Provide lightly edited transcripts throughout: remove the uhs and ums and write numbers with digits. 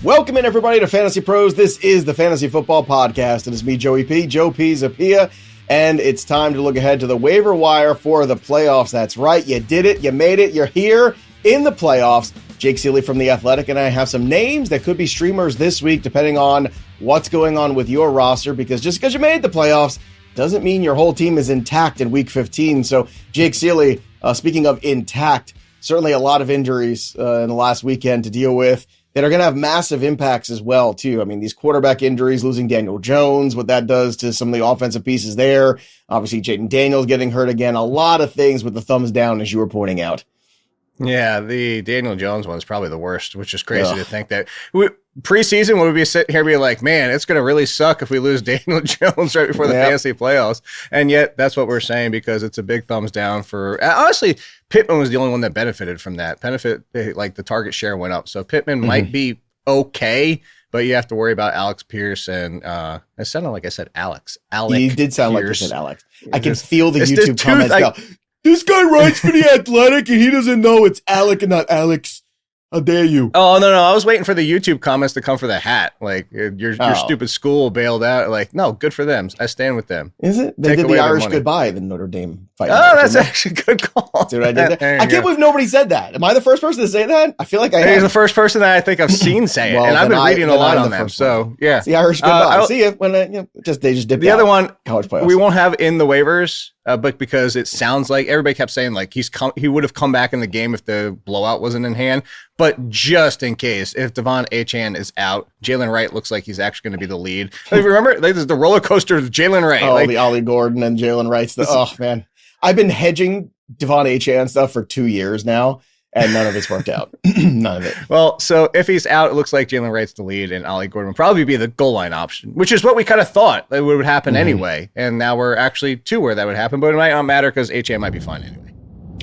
Welcome in, everybody, to Fantasy Pros. This is the Fantasy Football Podcast. It is me, Joey P, Joe Pisapia, and it's time to look ahead to the waiver wire for the playoffs. That's right, you did it, you made it, you're here in the playoffs. Jake Ciely from The Athletic, and I have some names that could be streamers this week, depending on what's going on with your roster, because just because you made the playoffs doesn't mean your whole team is intact in Week 15. So, Jake Ciely, speaking of intact, certainly a lot of injuries in the last weekend to deal with that are going to have massive impacts as well, too. I mean, these quarterback injuries, losing Daniel Jones, what that does to some of the offensive pieces there. Obviously, Jayden Daniels getting hurt again. A lot of things with the thumbs down, as you were pointing out. Yeah, the Daniel Jones one is probably the worst, which is crazy to think that preseason would be sitting here being like, man, it's going to really suck if we lose Daniel Jones right before the fantasy playoffs. And yet that's what we're saying, because it's a big thumbs down for, honestly, Pittman was the only one that benefited from that. Like the target share went up. So Pittman might be okay, but you have to worry about Alex Pierce and it sounded like I said Alex. You did sound like you said Alex. I can feel the it's YouTube comments now. This guy writes for The Athletic and he doesn't know it's Alec and not Alex. How dare you? Oh, no. I was waiting for the YouTube comments to come for the hat. Like, your stupid school bailed out. Like, no, good for them. I stand with them. Is it? They did the Irish goodbye, the Notre Dame fight. Oh, that's actually a good call. See what I did there? I can't believe nobody said that. Am I the first person to say that? I feel like I am. He's the first person that I think I've seen say it. Well, and I've been reading a lot on them. So, yeah. It's the Irish goodbye. See it when they just dipped the out. other one, college playoffs. We won't have in the waivers. But because it sounds like everybody kept saying like he would have come back in the game if the blowout wasn't in hand. But just in case, if Devon Achane is out, Jalen Wright looks like he's actually going to be the lead. Like, remember, like, this is the roller coaster of Jalen Wright. Oh, the Ollie Gordon and Jalen Wright's. Oh, man. I've been hedging Devon Achane stuff for 2 years now, and none of it's worked out. None of it. Well, so if he's out, it looks like Jalen Wright's the lead, and Ollie Gordon will probably be the goal line option, which is what we kind of thought that would happen anyway. And now we're actually to where that would happen, but it might not matter because Achane might be fine anyway.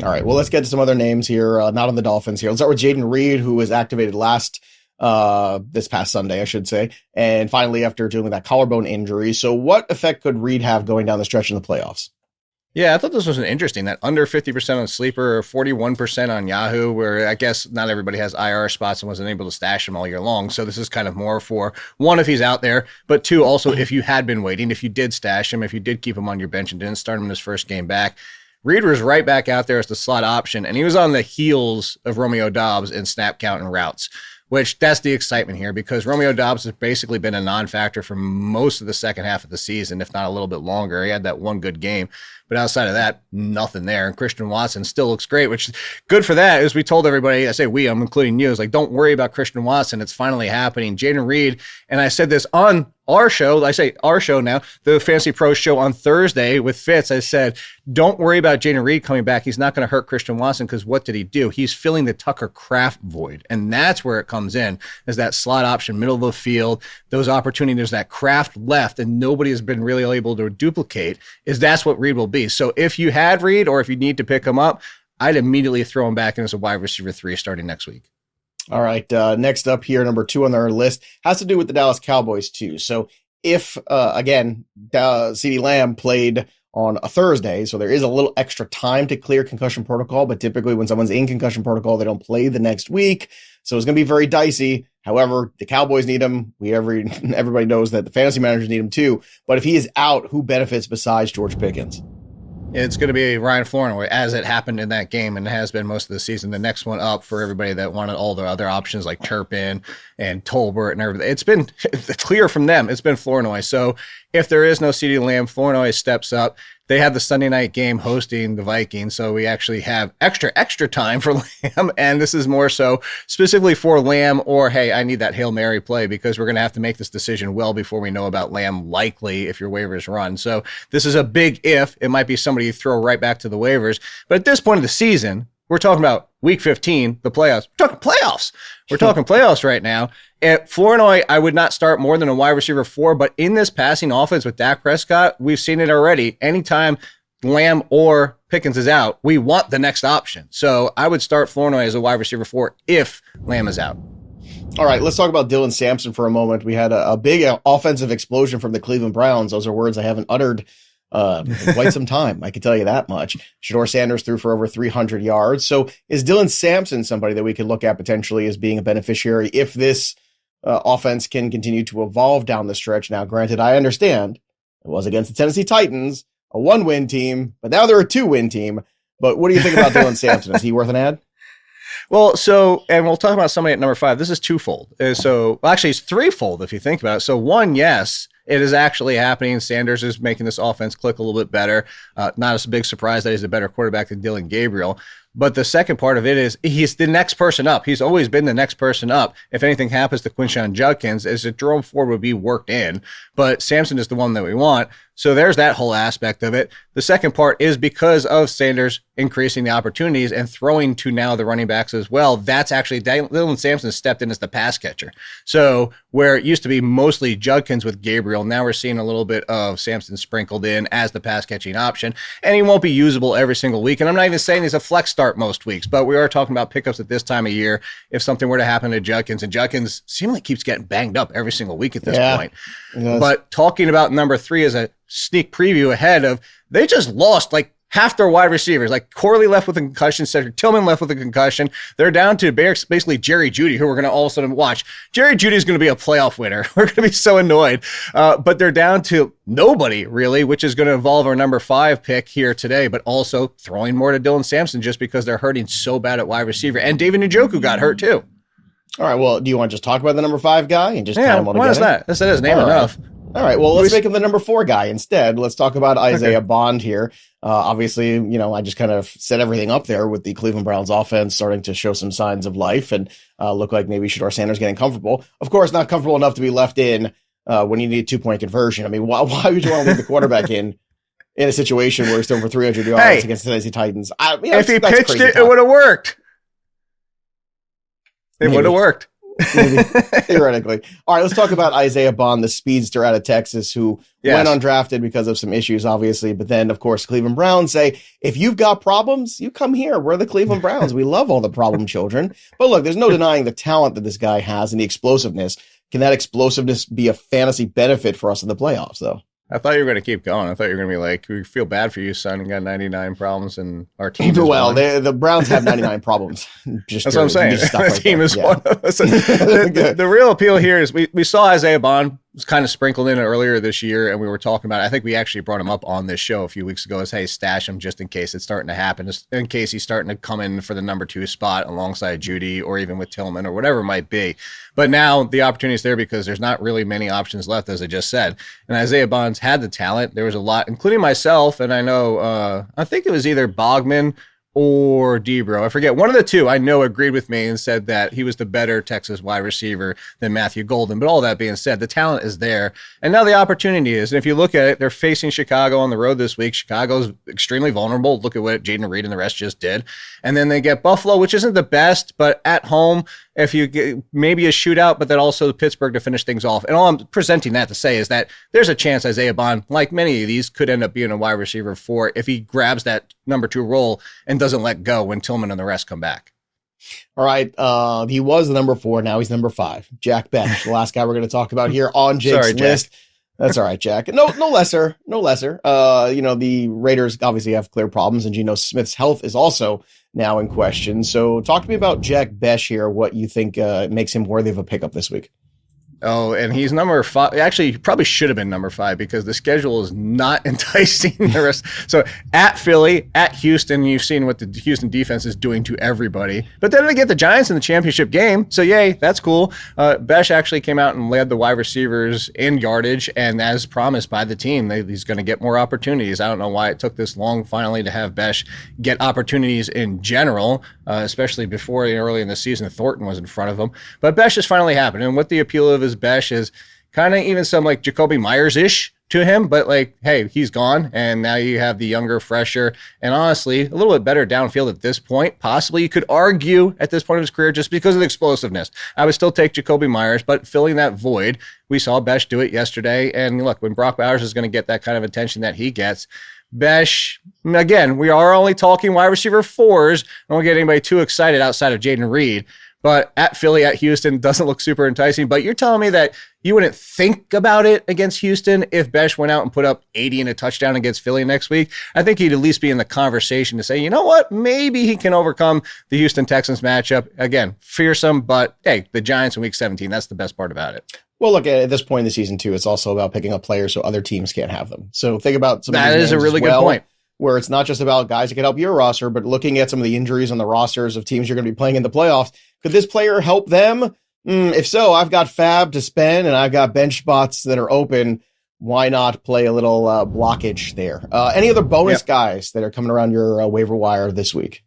All right, well, let's get to some other names here, not on the Dolphins here. Let's start with Jayden Reed, who was activated this past Sunday, I should say, and finally after dealing with that collarbone injury. So what effect could Reed have going down the stretch in the playoffs? Yeah, I thought this was interesting, that under 50% on Sleeper, 41% on Yahoo, where I guess not everybody has IR spots and wasn't able to stash them all year long. So this is kind of more for, one, if he's out there, but two, also if you had been waiting, if you did stash him, if you did keep him on your bench and didn't start him in his first game back. Reed was right back out there as the slot option, and he was on the heels of Romeo Doubs in snap count and routes, which that's the excitement here, because Romeo Doubs has basically been a non-factor for most of the second half of the season, if not a little bit longer. He had that one good game, but outside of that, nothing there. And Christian Watson still looks great, which is good for that. As we told everybody, I say we, I'm including you, is like, don't worry about Christian Watson. It's finally happening. Jayden Reed, and I said this on our show, I say our show now, the Fantasy Pro show on Thursday with Fitz, I said, don't worry about Jayden Reed coming back. He's not going to hurt Christian Watson, because what did he do? He's filling the Tucker Kraft void. And that's where it comes in, is that slot option, middle of the field, those opportunities that Kraft left and nobody has been really able to duplicate, is that's what Reed will be. So if you had Reed, or if you need to pick him up, I'd immediately throw him back in as a wide receiver 3 starting next week. All right, next up here, number 2 on our list, has to do with the Dallas Cowboys, too. So if, again, CeeDee Lamb played on a Thursday, so there is a little extra time to clear concussion protocol, but typically when someone's in concussion protocol, they don't play the next week, so it's going to be very dicey. However, the Cowboys need him. Everybody knows that the fantasy managers need him, too. But if he is out, who benefits besides George Pickens? It's going to be Ryan Flournoy, as it happened in that game and has been most of the season. The next one up for everybody that wanted all the other options like Turpin and Tolbert and everything. It's clear from them. It's been Flournoy. So if there is no CeeDee Lamb, Flournoy steps up. They have the Sunday night game hosting the Vikings, so we actually have extra time for Lamb, and this is more so specifically for Lamb, or, hey, I need that Hail Mary play, because we're going to have to make this decision well before we know about Lamb, likely, if your waivers run. So this is a big if. It might be somebody you throw right back to the waivers, but at this point of the season, we're talking about Week 15, the playoffs. We're talking playoffs. We're talking playoffs right now. At Flournoy, I would not start more than a wide receiver 4, but in this passing offense with Dak Prescott, we've seen it already. Anytime Lamb or Pickens is out, we want the next option. So I would start Flournoy as a wide receiver 4 if Lamb is out. All right, let's talk about Dylan Sampson for a moment. We had a big offensive explosion from the Cleveland Browns. Those are words I haven't uttered in quite some time. I can tell you that much. Shedeur Sanders threw for over 300 yards. So is Dylan Sampson somebody that we could look at potentially as being a beneficiary if this offense can continue to evolve down the stretch. Now, granted, I understand it was against the Tennessee Titans, a 1-win team, but now they're a 2-win team. But what do you think about Dylan Sampson? Is he worth an ad? Well, and we'll talk about somebody at number 5. This is twofold. Actually, it's threefold if you think about it. So one, yes, it is actually happening. Sanders is making this offense click a little bit better. Not a big surprise that he's a better quarterback than Dylan Gabriel. But the second part of it is he's the next person up. He's always been the next person up. If anything happens to Quinshon Judkins, as if Jerome Ford would be worked in. But Sampson is the one that we want. So there's that whole aspect of it. The second part is because of Sanders increasing the opportunities and throwing to now the running backs as well. That's actually Dylan Sampson stepped in as the pass catcher. So where it used to be mostly Judkins with Gabriel, now we're seeing a little bit of Sampson sprinkled in as the pass catching option. And he won't be usable every single week. And I'm not even saying he's a flex start most weeks, but we are talking about pickups at this time of year. If something were to happen to Judkins, and Judkins seemingly keeps getting banged up every single week at this point. But talking about number 3 as a sneak preview ahead of, they just lost like half their wide receivers. Like Corley left with a concussion, Cedric Tillman left with a concussion. They're down to basically Jerry Jeudy, who we're going to all of a sudden watch. Jerry Jeudy is going to be a playoff winner. We're going to be so annoyed. But they're down to nobody really, which is going to involve our number 5 pick here today, but also throwing more to Dylan Sampson just because they're hurting so bad at wide receiver. And David Njoku got hurt too. All right. Well, do you want to just talk about the number 5 guy and just kind of why is that? That's his name enough. All right, well, let's make him the number 4 guy instead. Let's talk about Isaiah Bond here. Obviously, I just kind of set everything up there with the Cleveland Browns offense starting to show some signs of life and look like maybe Shedeur Sanders getting comfortable. Of course, not comfortable enough to be left in when you need a 2-point conversion. I mean, why would you want to leave the quarterback in a situation where he's thrown for 300 yards against the Tennessee Titans? If he pitched it, it would have worked. It would have worked. Theoretically. All right, let's talk about Isaiah Bond, the speedster out of Texas, who went undrafted because of some issues, obviously. But then, of course, Cleveland Browns say, if you've got problems, you come here. We're the Cleveland Browns. We love all the problem children. But look, there's no denying the talent that this guy has and the explosiveness. Can that explosiveness be a fantasy benefit for us in the playoffs, though? I thought you were going to keep going. I thought you were going to be like, we feel bad for you, son. You got 99 problems, and our team is well, the Browns have 99 problems. That's what I'm saying. The team is one of us. The real appeal here is we saw Isaiah Bond was kind of sprinkled in earlier this year, and we were talking about it. I think we actually brought him up on this show a few weeks ago as, hey, stash him just in case it's starting to happen, just in case he's starting to come in for the number 2 spot alongside Jeudy or even with Tillman or whatever it might be. But now the opportunity is there because there's not really many options left, as I just said. And Isaiah Bonds had the talent. There was a lot, including myself, and I know, I think it was either Bogman or Debro, I forget, one of the two I know agreed with me and said that he was the better Texas wide receiver than Matthew Golden. But all that being said, the talent is there. And now the opportunity is. And if you look at it, they're facing Chicago on the road this week. Chicago's extremely vulnerable. Look at what Jayden Reed and the rest just did. And then they get Buffalo, which isn't the best, but at home, if you get maybe a shootout, but then also Pittsburgh to finish things off. And all I'm presenting that to say is that there's a chance Isaiah Bond, like many of these, could end up being a wide receiver 4 if he grabs that number 2 role and doesn't let go when Tillman and the rest come back. All right. He was the number 4. Now he's number 5. Jack Bech, the last guy we're going to talk about here on Jake's list. That's all right, Jack. No lesser. The Raiders obviously have clear problems, and Geno Smith's health is also now in question. So talk to me about Jack Bech here, what you think makes him worthy of a pickup this week. Oh, and he's number 5. Actually, he probably should have been number 5 because the schedule is not enticing the rest. So at Philly, at Houston, you've seen what the Houston defense is doing to everybody. But then they get the Giants in the championship game. So yay, that's cool. Bech actually came out and led the wide receivers in yardage. And as promised by the team, he's going to get more opportunities. I don't know why it took this long finally to have Bech get opportunities in general, especially before early in the season, Thornton was in front of him. But Bech has finally happened. And what the appeal of his Bech is kind of even some like Jacoby Myers-ish to him, but like, hey, he's gone, and now you have the younger, fresher, and honestly, a little bit better downfield at this point. Possibly you could argue at this point of his career just because of the explosiveness. I would still take Jacoby Myers, but filling that void, we saw Bech do it yesterday, and look, when Brock Bowers is going to get that kind of attention that he gets, Bech, again, we are only talking wide receiver 4s. I don't get anybody too excited outside of Jayden Reed. but at Philly, at Houston, doesn't look super enticing. But you're telling me that you wouldn't think about it against Houston if Bech went out and put up 80 and a touchdown against Philly next week? I think he'd at least be in the conversation to say, you know what, maybe he can overcome the Houston Texans matchup. Again, fearsome, but hey, the Giants in week 17, that's the best part about it. Well, look, at this point in the season, too, it's also about picking up players so other teams can't have them. So think about some of these That is a really good point. Where it's not just about guys that can help your roster, but looking at some of the injuries on the rosters of teams you're going to be playing in the playoffs. Could this player help them? If so, I've got fab to spend and I've got bench spots that are open. Why not play a little blockage there? Any other bonus guys that are coming around your waiver wire this week?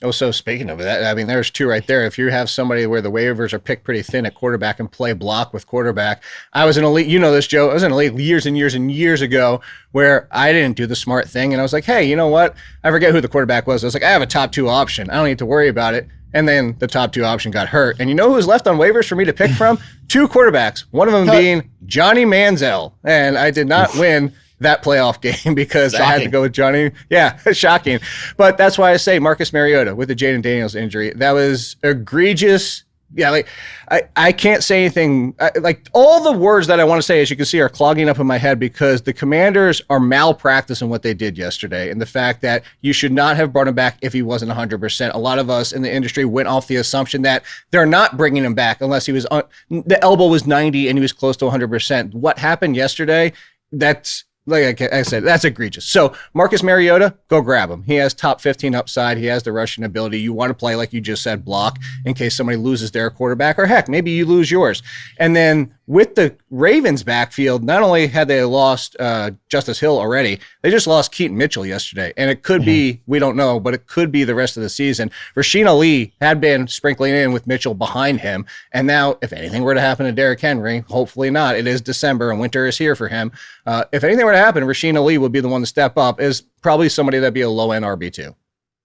Oh, so speaking of that, I mean, there's two right there. If you have somebody where the waivers are picked pretty thin at quarterback and play block with quarterback, I was in a league, you know this, Joe, I was in a league years and years and years ago where I didn't do the smart thing. And I was like, hey, you know what? I forget who the quarterback was. I was like, I have a top 2 option. I don't need to worry about it. And then the top 2 option got hurt. And you know who was left on waivers for me to pick from? 2 quarterbacks, one of them being Johnny Manziel. And I did not win that playoff game because I had to go with Johnny. Yeah, shocking. But that's why I say Marcus Mariota with the Jayden Daniels injury. That was egregious. Yeah, like I can't say anything. Like all the words that I want to say, as you can see, are clogging up in my head because the Commanders are malpracticing what they did yesterday. And the fact that you should not have brought him back if he wasn't 100%. A lot of us in the industry went off the assumption that they're not bringing him back unless he was the elbow was 90 and he was close to 100%. What happened yesterday, that's, like I said, that's egregious. So Marcus Mariota, go grab him. He has top 15 upside. He has the rushing ability. You want to play, like you just said, block in case somebody loses their quarterback, or heck, maybe you lose yours. And then with the Ravens backfield, not only had they lost Justice Hill already, they just lost Keaton Mitchell yesterday. And it could be, we don't know, but it could be the rest of the season. Rasheen Ali had been sprinkling in with Mitchell behind him. And now, if anything were to happen to Derrick Henry, hopefully not, it is December and winter is here for him. If anything were to happen, Rasheen Ali would be the one to step up, is probably somebody that'd be a low-end RB2.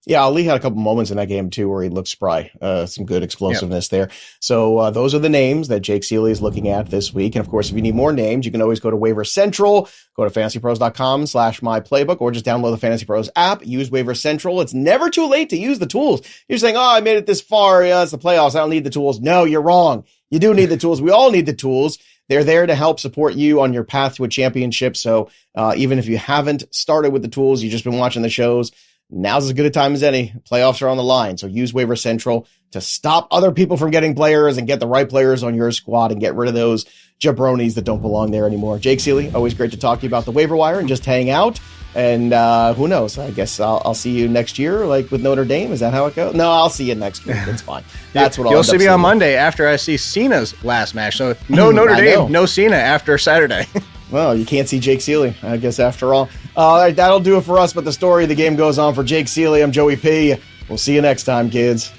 Yeah, Ali had a couple moments in that game, too, where he looked spry. Some good explosiveness there. So those are the names that Jake Ciely is looking at this week. And, of course, if you need more names, you can always go to Waiver Central, go to fantasypros.com/myplaybook, or just download the Fantasy Pros app. Use Waiver Central. It's never too late to use the tools. You're saying, oh, I made it this far. Yeah, it's the playoffs. I don't need the tools. No, you're wrong. You do need the tools. We all need the tools. They're there to help support you on your path to a championship. So even if you haven't started with the tools, you've just been watching the shows, now's as good a time as any. Playoffs are on the line. So use Waiver Central to stop other people from getting players and get the right players on your squad and get rid of those jabronis that don't belong there anymore. Jake Ciely, always great to talk to you about the waiver wire and just hang out. And who knows? I guess I'll see you next year, like with Notre Dame. Is that how it goes? No, I'll see you next week. It's fine. That's what you'll see me on Monday after I see Cena's last match. So no Notre Dame, no Cena after Saturday. Well, you can't see Jake Ciely, I guess, after all. All right, that'll do it for us. But the story of the game goes on for Jake Ciely. I'm Joey P. We'll see you next time, kids.